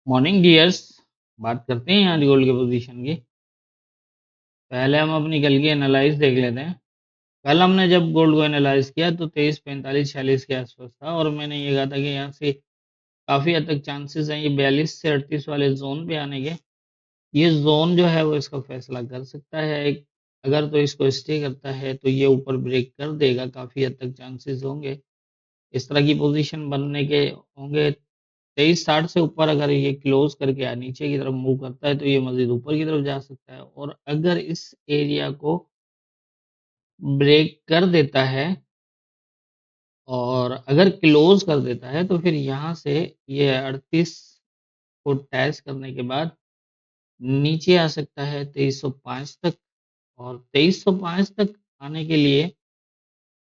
Morning dears. बात करते हैं आज गोल्ड के पोजीशन की। पहले हम अपनी कल की एनालाइज देख लेते हैं। कल हमने जब गोल्ड को एनालाइज किया तो 23, 45, 46 के आसपास था और मैंने ये कहा था कि यहाँ से काफ़ी हद तक चांसेस हैं ये 42 से 38 वाले जोन पे आने के। ये जोन जो है वो इसका फैसला कर सकता है। एक अगर तो इसको स्टे करता है तो ये ऊपर ब्रेक कर देगा, काफ़ी हद तक चांसेस होंगे इस तरह की पोजीशन बनने के होंगे। 2360 से ऊपर अगर ये क्लोज करके नीचे की तरफ मूव करता है तो ये मजीद ऊपर की तरफ जा सकता है, और अगर इस एरिया को ब्रेक कर देता है और अगर क्लोज कर देता है तो फिर यहाँ से ये 38 को टैच करने के बाद नीचे आ सकता है 2305 तक। और 2305 तक आने के लिए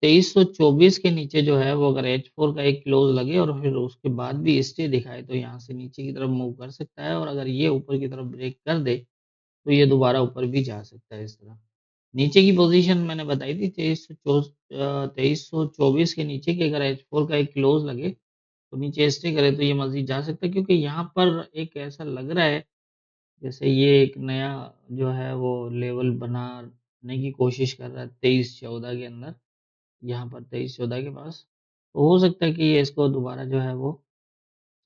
2324 के नीचे जो है वो अगर H4 का एक क्लोज लगे और फिर उसके बाद भी स्टे दिखाए तो यहाँ से नीचे की तरफ मूव कर सकता है, और अगर ये ऊपर की तरफ ब्रेक कर दे तो ये दोबारा ऊपर भी जा सकता है। इस तरह नीचे की पोजीशन मैंने बताई थी 2324 के नीचे की अगर H4 का एक क्लोज लगे तो नीचे स्टे करे तो ये मजीद जा सकता है, क्योंकि यहाँ पर एक ऐसा लग रहा है जैसे ये एक नया जो है वो लेवल बनाने की कोशिश कर रहा है 2314 के अंदर, यहाँ पर 2314 के पास। तो हो सकता है कि ये इसको दोबारा जो है वो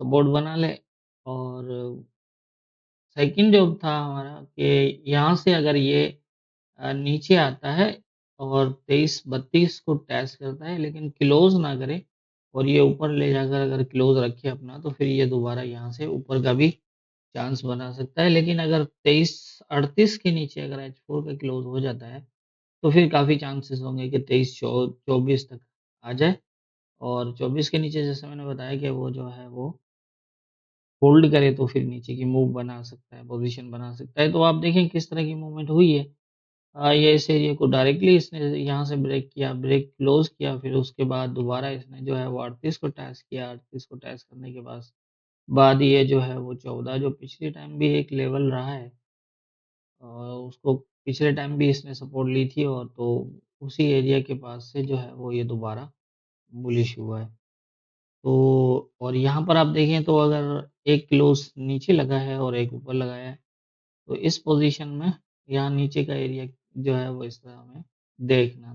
सपोर्ट बना ले। और सेकंड जो था हमारा कि यहाँ से अगर ये नीचे आता है और 2332 को टैच करता है लेकिन क्लोज ना करे और ये ऊपर ले जाकर अगर क्लोज रखे अपना, तो फिर ये दोबारा यहाँ से ऊपर का भी चांस बना सकता है। लेकिन अगर 2338 के नीचे अगर H4 का क्लोज हो जाता है तो फिर काफ़ी चांसेस होंगे कि 2324 तक आ जाए, और 24 के नीचे जैसे मैंने बताया कि वो जो है वो होल्ड करे तो फिर नीचे की मूव बना सकता है, पोजीशन बना सकता है। तो आप देखें किस तरह की मूवमेंट हुई है। ये इस एरिया को डायरेक्टली इसने यहाँ से ब्रेक किया, ब्रेक क्लोज किया, फिर उसके बाद दोबारा इसने जो है वो 38 को टैच किया। 38 को टैच करने के बाद ये जो है वो 14 जो पिछले टाइम भी एक लेवल रहा है, उसको पिछले टाइम भी इसने सपोर्ट ली थी, और तो उसी एरिया के पास से जो है वो ये दोबारा बुलिश हुआ है। तो और यहाँ पर आप देखें तो अगर एक क्लोज नीचे लगा है और एक ऊपर लगाया है, तो इस पोजीशन में यहाँ नीचे का एरिया जो है वो इस तरह हमें देखना।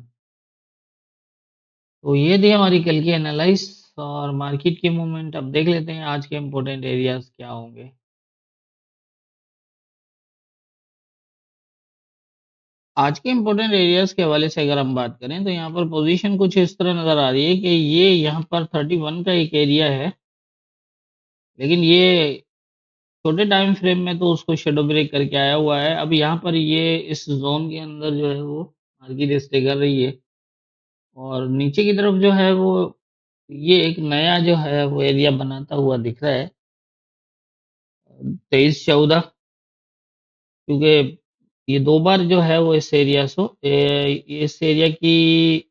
तो ये थी हमारी कल की एनालाइज और मार्केट की मूवमेंट। अब देख लेते हैं आज के इम्पोर्टेंट एरियाज क्या होंगे। आज के इम्पोर्टेंट एरियाज के हवाले से अगर हम बात करें तो यहाँ पर पोजीशन कुछ इस तरह नज़र आ रही है कि ये यहाँ पर 31 का एक एरिया है, लेकिन ये छोटे टाइम फ्रेम में तो उसको शेडो ब्रेक करके आया हुआ है। अब यहाँ पर ये इस जोन के अंदर जो है वो मार्केट स्टे कर रही है, और नीचे की तरफ जो है वो ये एक नया जो है वो एरिया बनाता हुआ दिख रहा है 2314, क्योंकि ये दो बार जो है वो इस एरिया की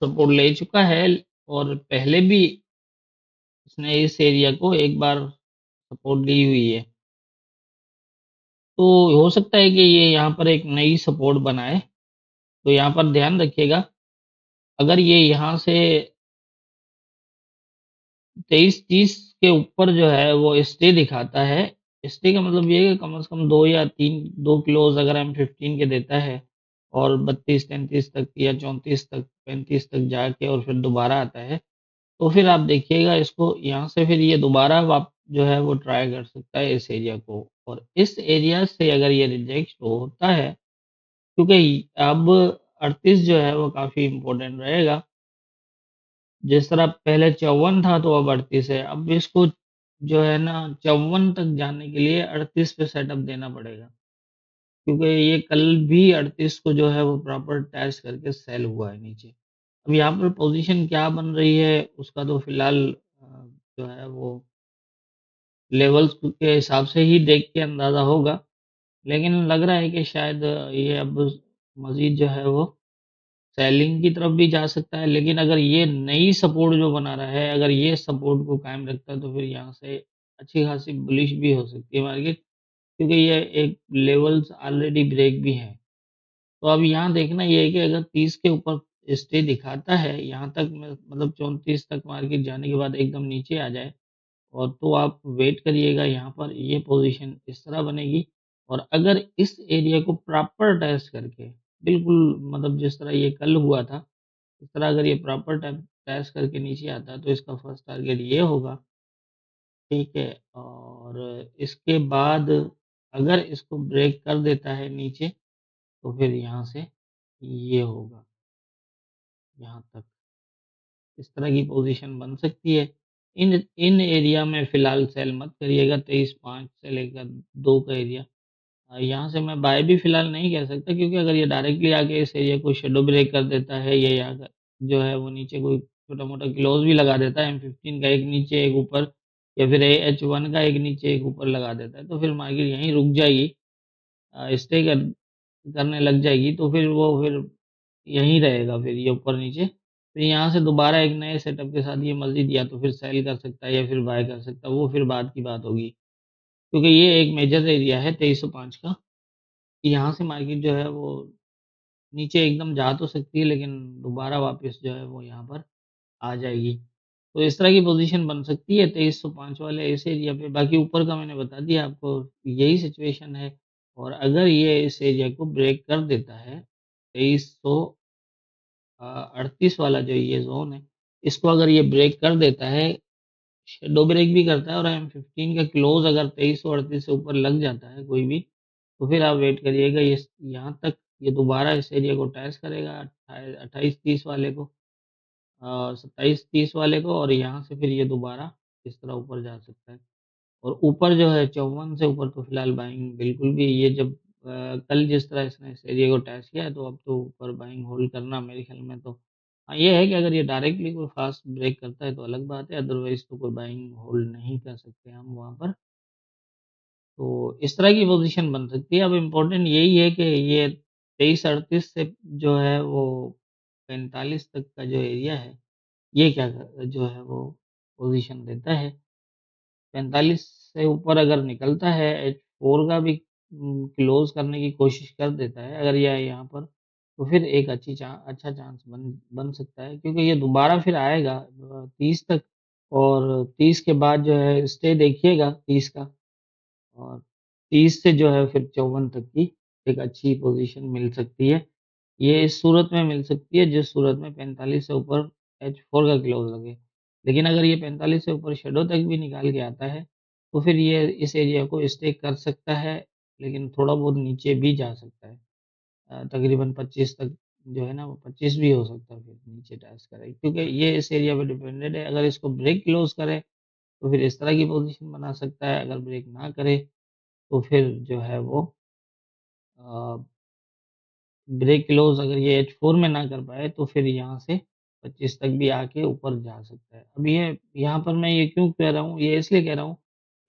सपोर्ट ले चुका है, और पहले भी इसने इस एरिया को एक बार सपोर्ट ली हुई है। तो हो सकता है कि ये यहाँ पर एक नई सपोर्ट बनाए। तो यहाँ पर ध्यान रखिएगा, अगर ये यहाँ से 2330 के ऊपर जो है वो स्टे दिखाता है, स्टे का मतलब ये है कि कम से कम दो क्लोज अगर M15 के देता है और 32-33 तक या 34 तक 35 तक जाके और फिर दोबारा आता है, तो फिर आप देखिएगा इसको यहाँ से फिर ये दोबारा वाप जो है वो ट्राई कर सकता है इस एरिया को। और इस एरिया से अगर ये रिजेक्ट होता है, क्योंकि अब 38 जो है वो काफ़ी इम्पोर्टेंट रहेगा। जिस तरह पहले 54 था तो अब 38 है। अब इसको जो है ना 54 तक जाने के लिए 38 पे सेटअप देना पड़ेगा, क्योंकि ये कल भी 38 को जो है वो प्रॉपर टैच करके सेल हुआ है नीचे। अब यहाँ पर पोजीशन क्या बन रही है उसका तो फिलहाल जो है वो लेवल्स के हिसाब से ही देख के अंदाज़ा होगा, लेकिन लग रहा है कि शायद ये अब मज़ीद जो है वो सेलिंग की तरफ भी जा सकता है। लेकिन अगर ये नई सपोर्ट जो बना रहा है, अगर ये सपोर्ट को कायम रखता है तो फिर यहाँ से अच्छी खासी बुलिश भी हो सकती है मार्केट, क्योंकि ये एक लेवल्स ऑलरेडी ब्रेक भी है। तो अब यहाँ देखना ये है कि अगर 30 के ऊपर स्टे दिखाता है यहाँ तक मतलब 34 तक मार्केट जाने के बाद एकदम नीचे आ जाए, और तो आप वेट करिएगा, यहाँ पर ये पोजीशन इस तरह बनेगी। और अगर इस एरिया को प्रॉपर टेस्ट करके, बिल्कुल मतलब जिस तरह ये कल हुआ था, इस तरह अगर ये प्रॉपर टेस्ट करके नीचे आता है तो इसका फर्स्ट टारगेट ये होगा, ठीक है। और इसके बाद अगर इसको ब्रेक कर देता है नीचे, तो फिर यहाँ से ये होगा, यहाँ तक इस तरह की पोजीशन बन सकती है। इन इन एरिया में फ़िलहाल सेल मत करिएगा, 23.5 से लेकर 2 का एरिया। यहाँ से मैं बाय भी फ़िलहाल नहीं कह सकता, क्योंकि अगर ये डायरेक्टली आके इस एरिया को शैडो ब्रेक कर देता है, या यहाँ का जो है वो नीचे कोई छोटा-मोटा क्लोज़ भी लगा देता है, M15 का एक नीचे एक ऊपर, या फिर H1 का एक नीचे एक ऊपर लगा देता है, तो फिर मार्केट यहीं रुक जाएगी, स्टे करने लग जाएगी, तो फिर यहीं रहेगा, फिर ये ऊपर नीचे। फिर यहाँ से दोबारा एक नए सेटअप के साथ ये मस्जिद या तो फिर सेल कर सकता है या फिर बाय कर सकता है, वो फिर बाद की बात होगी। क्योंकि ये एक मेजर एरिया है 2305 का, यहाँ से मार्केट जो है वो नीचे एकदम जा तो सकती है, लेकिन दोबारा वापस जो है वो यहाँ पर आ जाएगी। तो इस तरह की पोजीशन बन सकती है 2305 वाले इस एरिया पे। बाकी ऊपर का मैंने बता दिया आपको, यही सिचुएशन है। और अगर ये इस एरिया को ब्रेक कर देता है, 2338 वाला जो ये ज़ोन है, इसको अगर ये ब्रेक कर देता है, शैडो ब्रेक भी करता है, और M15 का क्लोज़ अगर 2338 से ऊपर लग जाता है कोई भी, तो फिर आप वेट करिएगा, ये यहाँ तक ये दोबारा इस एरिया को टेस्ट करेगा, 28-30 वाले को, 27-30 वाले को, और यहाँ से फिर ये दोबारा इस तरह ऊपर जा सकता है। और ऊपर जो है 54 से ऊपर तो फिलहाल बाइंग बिल्कुल भी, ये जब कल जिस तरह इसने इस एरिया को टेस्ट किया है, तो अब तो ऊपर बाइंग होल्ड करना मेरे ख्याल में तो। हाँ, ये है कि अगर ये डायरेक्टली कोई फास्ट ब्रेक करता है तो अलग बात है, अदरवाइज तो कोई बाइंग होल्ड नहीं कर सकते हम वहाँ पर। तो इस तरह की पोजीशन बन सकती है। अब इम्पोर्टेंट यही है कि ये 23-38 से जो है वो 45 तक का जो एरिया है, ये क्या जो है वो पोजीशन देता है। 45 से ऊपर अगर निकलता है, H4 का भी क्लोज़ करने की कोशिश कर देता है अगर ये यहाँ पर, तो फिर एक अच्छा चांस बन सकता है, क्योंकि ये दोबारा फिर आएगा 30 तक, और 30 के बाद जो है स्टे देखिएगा 30 का, और 30 से जो है फिर 54 तक की एक अच्छी पोज़ीशन मिल सकती है। ये इस सूरत में मिल सकती है जिस सूरत में 45 से ऊपर H4 का क्लोज़ लगे। लेकिन अगर ये 45 से ऊपर शैडो तक भी निकाल के आता है, तो फिर ये इस एरिया को स्टे कर सकता है, लेकिन थोड़ा बहुत नीचे भी जा सकता है। तकरीबन 25 तक जो है ना, वो 25 भी हो सकता है फिर नीचे टेस्ट करे, क्योंकि ये इस एरिया पे डिपेंडेंट है। अगर इसको ब्रेक क्लोज़ करे, तो फिर इस तरह की पोज़ीशन बना सकता है, अगर ब्रेक ना करे, तो फिर जो है वो अ ब्रेक क्लोज़ अगर ये H4 में ना कर पाए, तो फिर यहाँ से 25 तक भी आके ऊपर जा सकता है। अब ये यहाँ पर मैं ये क्यों कह रहा हूँ, ये इसलिए कह रहा हूँ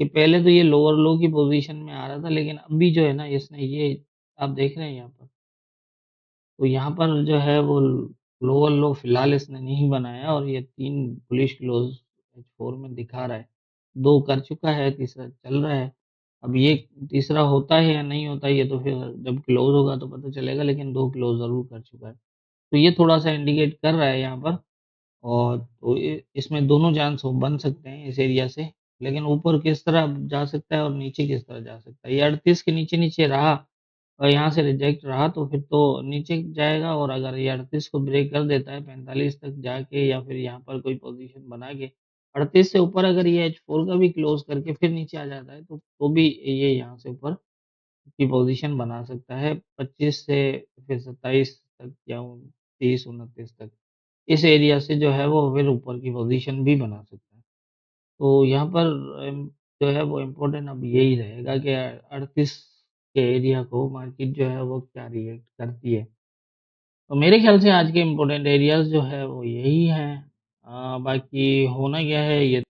कि पहले तो ये लोअर लो की पोज़ीशन में आ रहा था, लेकिन अभी जो है ना इसने ये आप देख रहे हैं यहाँ पर, तो यहाँ पर जो है वो लोअर लो फिलहाल इसने नहीं बनाया, और ये 3 बुलिश क्लोज़ H4 में दिखा रहा है। 2 कर चुका है, तीसरा चल रहा है। अब ये तीसरा होता है या नहीं होता, ये तो फिर जब क्लोज़ होगा तो पता चलेगा, लेकिन 2 क्लोज़ ज़रूर कर चुका है। तो ये थोड़ा-सा इंडिकेट कर रहा है यहाँ पर, और तो इसमें दोनों चांस हो बन सकते हैं इस एरिया से, लेकिन ऊपर किस तरह जा सकता है और नीचे किस तरह जा सकता है। ये 38 के नीचे-नीचे रहा और यहाँ से रिजेक्ट रहा, तो फिर तो नीचे जाएगा, और अगर ये 38 को ब्रेक कर देता है 45 तक जाके, या फिर यहाँ पर कोई पोजीशन बना के 38 से ऊपर अगर ये H4 का भी क्लोज़ करके फिर नीचे आ जाता है, तो भी ये यहाँ से ऊपर की पोजीशन बना सकता है 25 से फिर 27 तक या 30-29 तक। इस एरिया से जो है वो फिर ऊपर की पोजीशन भी बना सकता है। तो यहाँ पर जो है वो इम्पोर्टेंट अब यही रहेगा कि 38 के एरिया को मार्केट जो है वो क्या रिएक्ट करती है। तो मेरे ख्याल से आज के इम्पोर्टेंट एरियाज़ जो है वो यही हैं। बाकी होना क्या है ये